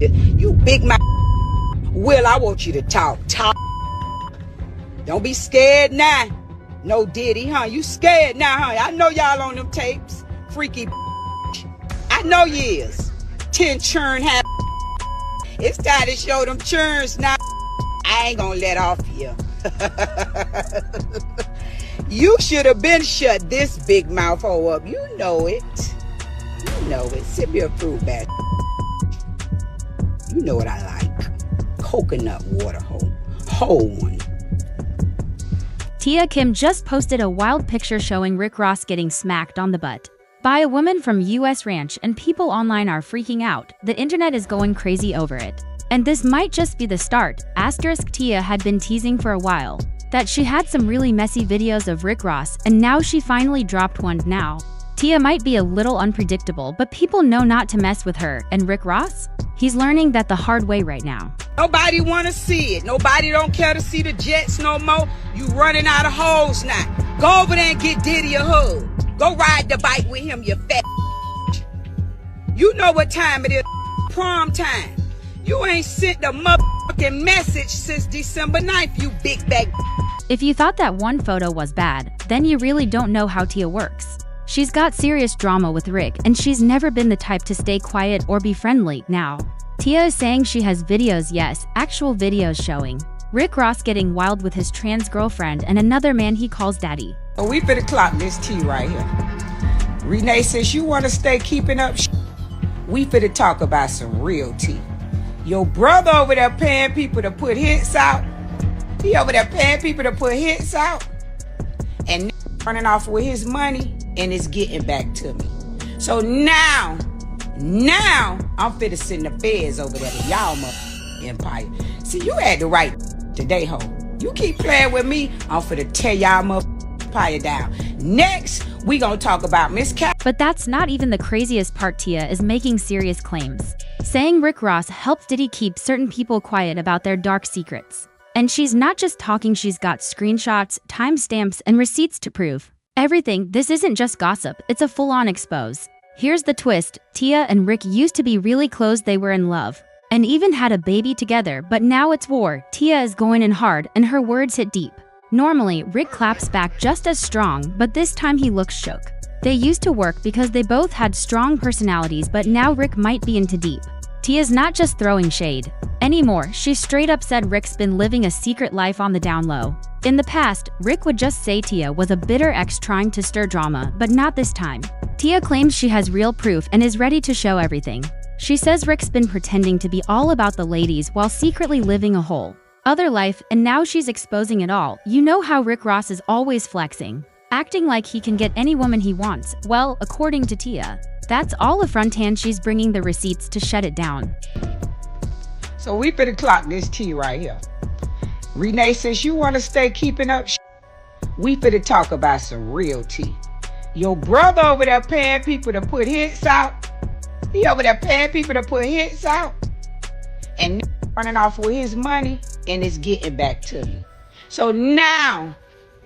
You big mouth. Will, I want you to talk. Don't be scared now. No Diddy, huh? You scared now, huh? I know y'all on them tapes. Freaky. I know you is. 10 churn have. It's time to show them churns now. I ain't gonna let off here. You should have been shut this big mouth hole up. You know it. You know it. Sip your fruit bat. You know what I like. Coconut water hole. Whole one. Tia Kemp just posted a wild picture showing Rick Ross getting smacked on the butt by a woman from US Ranch, and people online are freaking out. The internet is going crazy over it. And this might just be the start. Tia had been teasing for a while that she had some really messy videos of Rick Ross, and now she finally dropped one now. Tia might be a little unpredictable, but people know not to mess with her. And Rick Ross? He's learning that the hard way right now. Nobody want to see it. Nobody don't care to see the Jets no more. You running out of hoes now. Go over there and get Diddy a hug. Go ride the bike with him, you fat. You know what time it is. Prom time. You ain't sent the motherfucking message since December 9th, you big bag. If you thought that one photo was bad, then you really don't know how Tia works. She's got serious drama with Rick, and she's never been the type to stay quiet or be friendly. Now, Tia is saying she has videos, yes, actual videos showing Rick Ross getting wild with his trans girlfriend and another man he calls daddy. So we finna clock this tea right here. Renee says you wanna stay keeping up we finna talk about some real tea. Your brother over there paying people to put hits out. He over there paying people to put hits out. And running off with his money, and it's getting back to me. So now I'm finna send the feds over there to y'all empire. See, you had the right today, ho. You keep playing with me, I'm finna tear y'all empire down. Next, we gonna talk about Miss Cat. But that's not even the craziest part. Tia is making serious claims, saying Rick Ross helped Diddy keep certain people quiet about their dark secrets. And she's not just talking, she's got screenshots, timestamps, and receipts to prove everything. This isn't just gossip, it's a full-on expose. Here's the twist. Tia and Rick used to be really close. They were in love and even had a baby together, but now it's war. Tia is going in hard, and her words hit deep. Normally, Rick claps back just as strong, but this time he looks shook. They used to work because they both had strong personalities, but now Rick might be into deep. Tia's not just throwing shade anymore. She straight up said Rick's been living a secret life on the down low. In the past, Rick would just say Tia was a bitter ex trying to stir drama, but not this time. Tia claims she has real proof and is ready to show everything. She says Rick's been pretending to be all about the ladies while secretly living a whole other life, and now she's exposing it all. You know how Rick Ross is always flexing, acting like he can get any woman he wants. Well, according to Tia, that's all a front, and she's bringing the receipts to shut it down. So we finna clock this tea right here. Renee says you wanna stay keeping up we finna talk about some real tea. Your brother over there paying people to put hits out. He over there paying people to put hits out. And running off with his money, and it's getting back to me. So now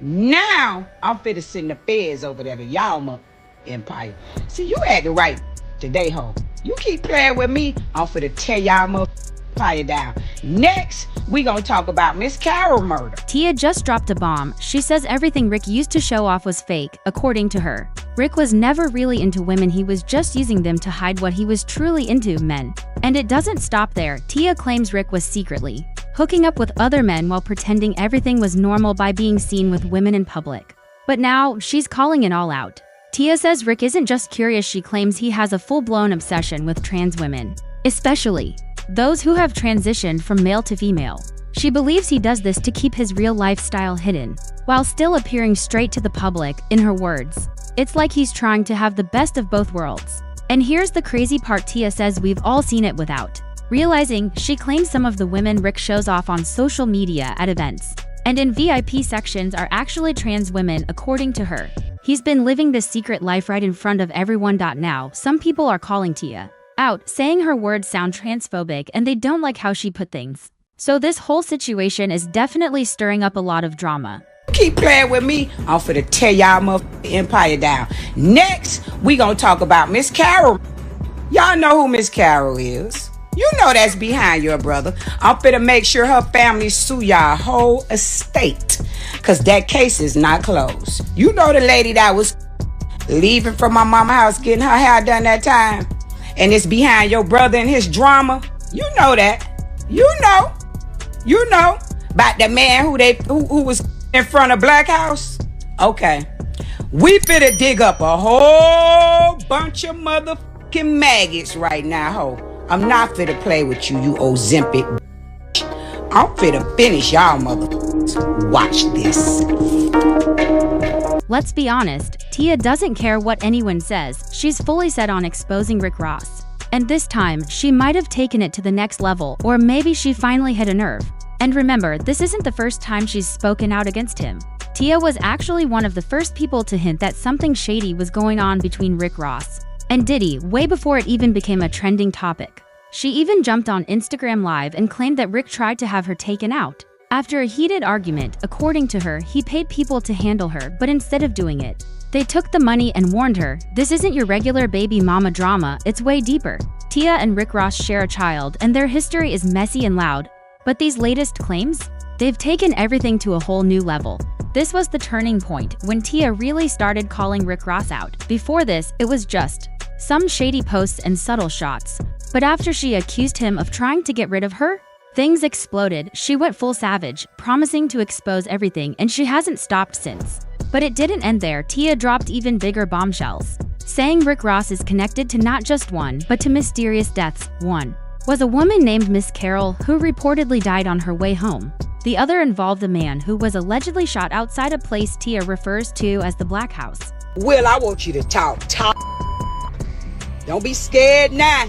I'm finna send the feds over there to y'all empire. See, you had the right today, ho. You keep playing with me, I'm finna tear y'all empire down. Next, we gonna talk about Miss Carol murder. Tia just dropped a bomb. She says everything Rick used to show off was fake. According to her, Rick was never really into women, he was just using them to hide what he was truly into, men. And it doesn't stop there. Tia claims Rick was secretly hooking up with other men while pretending everything was normal by being seen with women in public. But now, she's calling it all out. Tia says Rick isn't just curious, she claims he has a full-blown obsession with trans women, especially those who have transitioned from male to female. She believes he does this to keep his real lifestyle hidden, while still appearing straight to the public. In her words, it's like he's trying to have the best of both worlds. And here's the crazy part. Tia says we've all seen it without realizing. She claims some of the women Rick shows off on social media at events and in VIP sections are actually trans women. According to her, he's been living this secret life right in front of everyone. Now, some people are calling Tia out, saying her words sound transphobic and they don't like how she put things. So this whole situation is definitely stirring up a lot of drama. Keep playing with me, I'm finna tear y'all empire down. Next, we gonna talk about Miss Carol. Y'all know who Miss Carol is. You know that's behind your brother. I'm finna make sure her family sue y'all whole estate. Cause that case is not closed. You know the lady that was leaving from my mama's house getting her hair done that time. And it's behind your brother and his drama. You know that. You know. You know. About the man who was in front of Black House. Okay. We finna dig up a whole bunch of motherfucking maggots right now, ho. I'm not finna play with you, you Ozempic. I'm finna finish y'all motherfuckers. Watch this. Let's be honest, Tia doesn't care what anyone says. She's fully set on exposing Rick Ross. And this time, she might have taken it to the next level, or maybe she finally hit a nerve. And remember, this isn't the first time she's spoken out against him. Tia was actually one of the first people to hint that something shady was going on between Rick Ross and Diddy way before it even became a trending topic. She even jumped on Instagram Live and claimed that Rick tried to have her taken out. After a heated argument, according to her, he paid people to handle her, but instead of doing it, they took the money and warned her, "This isn't your regular baby mama drama, it's way deeper." Tia and Rick Ross share a child, and their history is messy and loud. But these latest claims? They've taken everything to a whole new level. This was the turning point when Tia really started calling Rick Ross out. Before this, it was just some shady posts and subtle shots. But after she accused him of trying to get rid of her, things exploded. She went full savage, promising to expose everything, and she hasn't stopped since. But it didn't end there. Tia dropped even bigger bombshells, saying Rick Ross is connected to not just one, but to mysterious deaths. One was a woman named Miss Carol who reportedly died on her way home. The other involved a man who was allegedly shot outside a place Tia refers to as the Black House. Will, I want you to talk. Don't be scared now.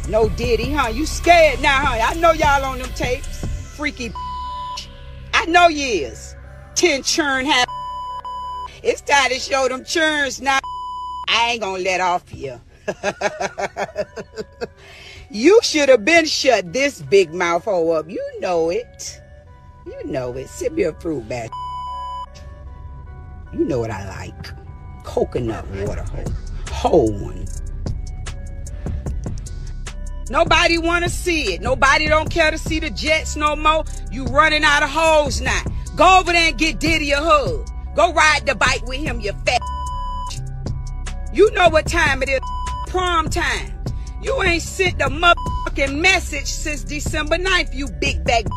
No Diddy, huh? You scared now, huh? I know y'all on them tapes. Freaky. I know you is. 10 churn have. It's time to show them churns now. I ain't gonna let off here. You should have been shut this big mouth hole up. You know it. You know it. Sip me a fruit bat. You know what I like. Coconut water hole. Whole one. Nobody want to see it. Nobody don't care to see the Jets no more. You running out of hoes now. Go over there and get Diddy a hug. Go ride the bike with him, you fat. You know what time it is. Prom time. You ain't sent the motherfucking message since December 9th, you big bag.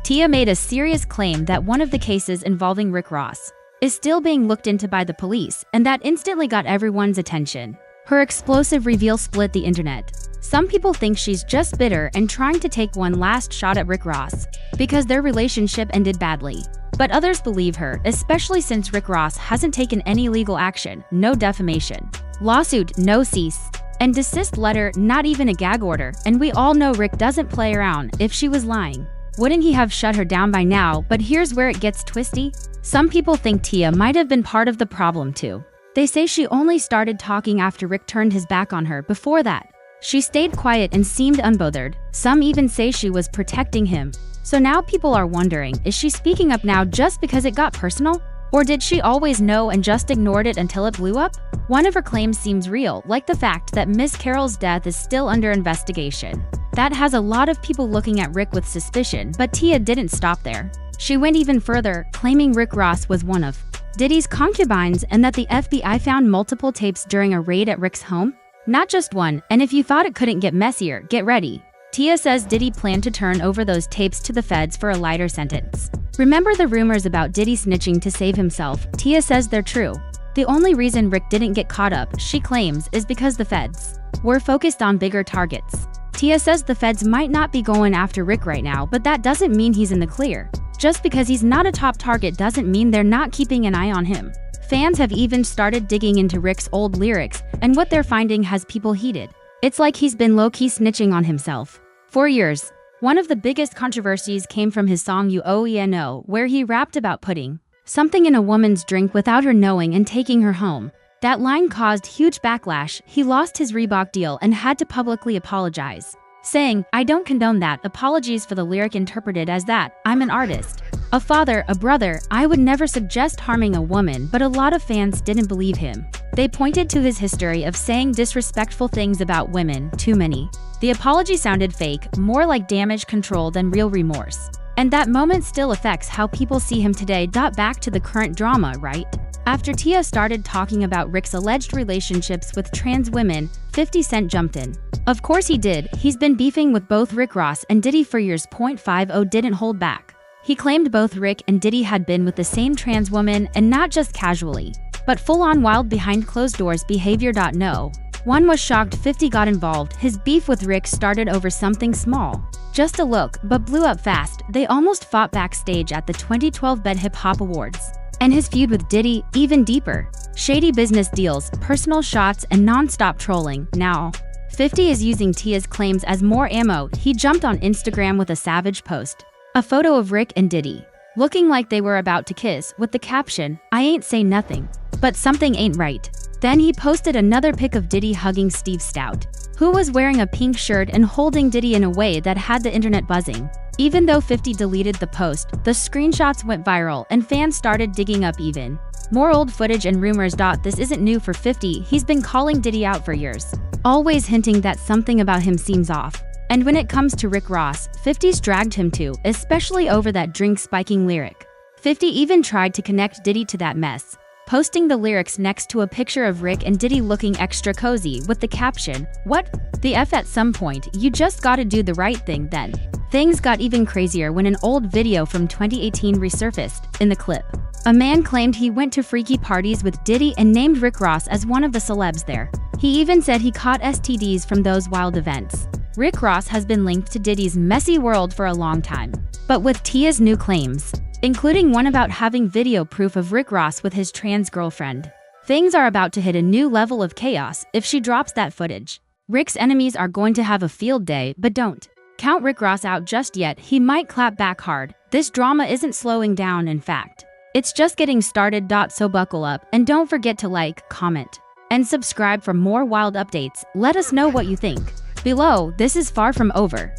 Tia made a serious claim that one of the cases involving Rick Ross is still being looked into by the police, and that instantly got everyone's attention. Her explosive reveal split the internet. Some people think she's just bitter and trying to take one last shot at Rick Ross because their relationship ended badly. But others believe her, especially since Rick Ross hasn't taken any legal action, no defamation lawsuit, no cease and desist letter, not even a gag order. And we all know Rick doesn't play around. If she was lying, wouldn't he have shut her down by now? But here's where it gets twisty. Some people think Tia might have been part of the problem too. They say she only started talking after Rick turned his back on her. Before that, she stayed quiet and seemed unbothered. Some even say she was protecting him. So now people are wondering, is she speaking up now just because it got personal? Or did she always know and just ignored it until it blew up? One of her claims seems real, like the fact that Miss Carol's death is still under investigation. That has a lot of people looking at Rick with suspicion, but Tia didn't stop there. She went even further, claiming Rick Ross was one of Diddy's concubines and that the FBI found multiple tapes during a raid at Rick's home. Not just one, and if you thought it couldn't get messier, get ready. Tia says Diddy planned to turn over those tapes to the feds for a lighter sentence. Remember the rumors about Diddy snitching to save himself? Tia says they're true. The only reason Rick didn't get caught up, she claims, is because the feds were focused on bigger targets. Tia says the feds might not be going after Rick right now, but that doesn't mean he's in the clear. Just because he's not a top target doesn't mean they're not keeping an eye on him. Fans have even started digging into Rick's old lyrics, and what they're finding has people heated. It's like he's been low-key snitching on himself for years. One of the biggest controversies came from his song You Oh Yeah No, where he rapped about putting something in a woman's drink without her knowing and taking her home. That line caused huge backlash. He lost his Reebok deal and had to publicly apologize, saying, "I don't condone that. Apologies for the lyric interpreted as that. I'm an artist, a father, a brother. I would never suggest harming a woman," but a lot of fans didn't believe him. They pointed to his history of saying disrespectful things about women, too many. The apology sounded fake, more like damage control than real remorse. And that moment still affects how people see him today. Back to the current drama, right? After Tia started talking about Rick's alleged relationships with trans women, 50 Cent jumped in. Of course he did, he's been beefing with both Rick Ross and Diddy for years. 50 didn't hold back. He claimed both Rick and Diddy had been with the same trans woman, and not just casually, but full-on wild behind closed doors behavior. No one was shocked 50 got involved. His beef with Rick started over something small, just a look, but blew up fast. They almost fought backstage at the 2012 BET Hip Hop Awards. And his feud with Diddy, even deeper. Shady business deals, personal shots, and non-stop trolling. Now, 50 is using Tia's claims as more ammo. He jumped on Instagram with a savage post. A photo of Rick and Diddy, looking like they were about to kiss, with the caption, "I ain't say nothing, but something ain't right." Then he posted another pic of Diddy hugging Steve Stout, who was wearing a pink shirt and holding Diddy in a way that had the internet buzzing. Even though 50 deleted the post, the screenshots went viral and fans started digging up even more old footage and rumors. This isn't new for 50, he's been calling Diddy out for years, always hinting that something about him seems off. And when it comes to Rick Ross, 50's dragged him too, especially over that drink-spiking lyric. 50 even tried to connect Diddy to that mess, posting the lyrics next to a picture of Rick and Diddy looking extra cozy with the caption, "What the F?" At some point, you just gotta do the right thing. Then things got even crazier when an old video from 2018 resurfaced. In the clip, a man claimed he went to freaky parties with Diddy and named Rick Ross as one of the celebs there. He even said he caught STDs from those wild events. Rick Ross has been linked to Diddy's messy world for a long time, but with Tia's new claims, including one about having video proof of Rick Ross with his trans girlfriend, things are about to hit a new level of chaos if she drops that footage. Rick's enemies are going to have a field day, but don't count Rick Ross out just yet. He might clap back hard. This drama isn't slowing down, in fact, it's just getting started. So buckle up, and don't forget to like, comment, and subscribe for more wild updates. Let us know what you think below. This is far from over.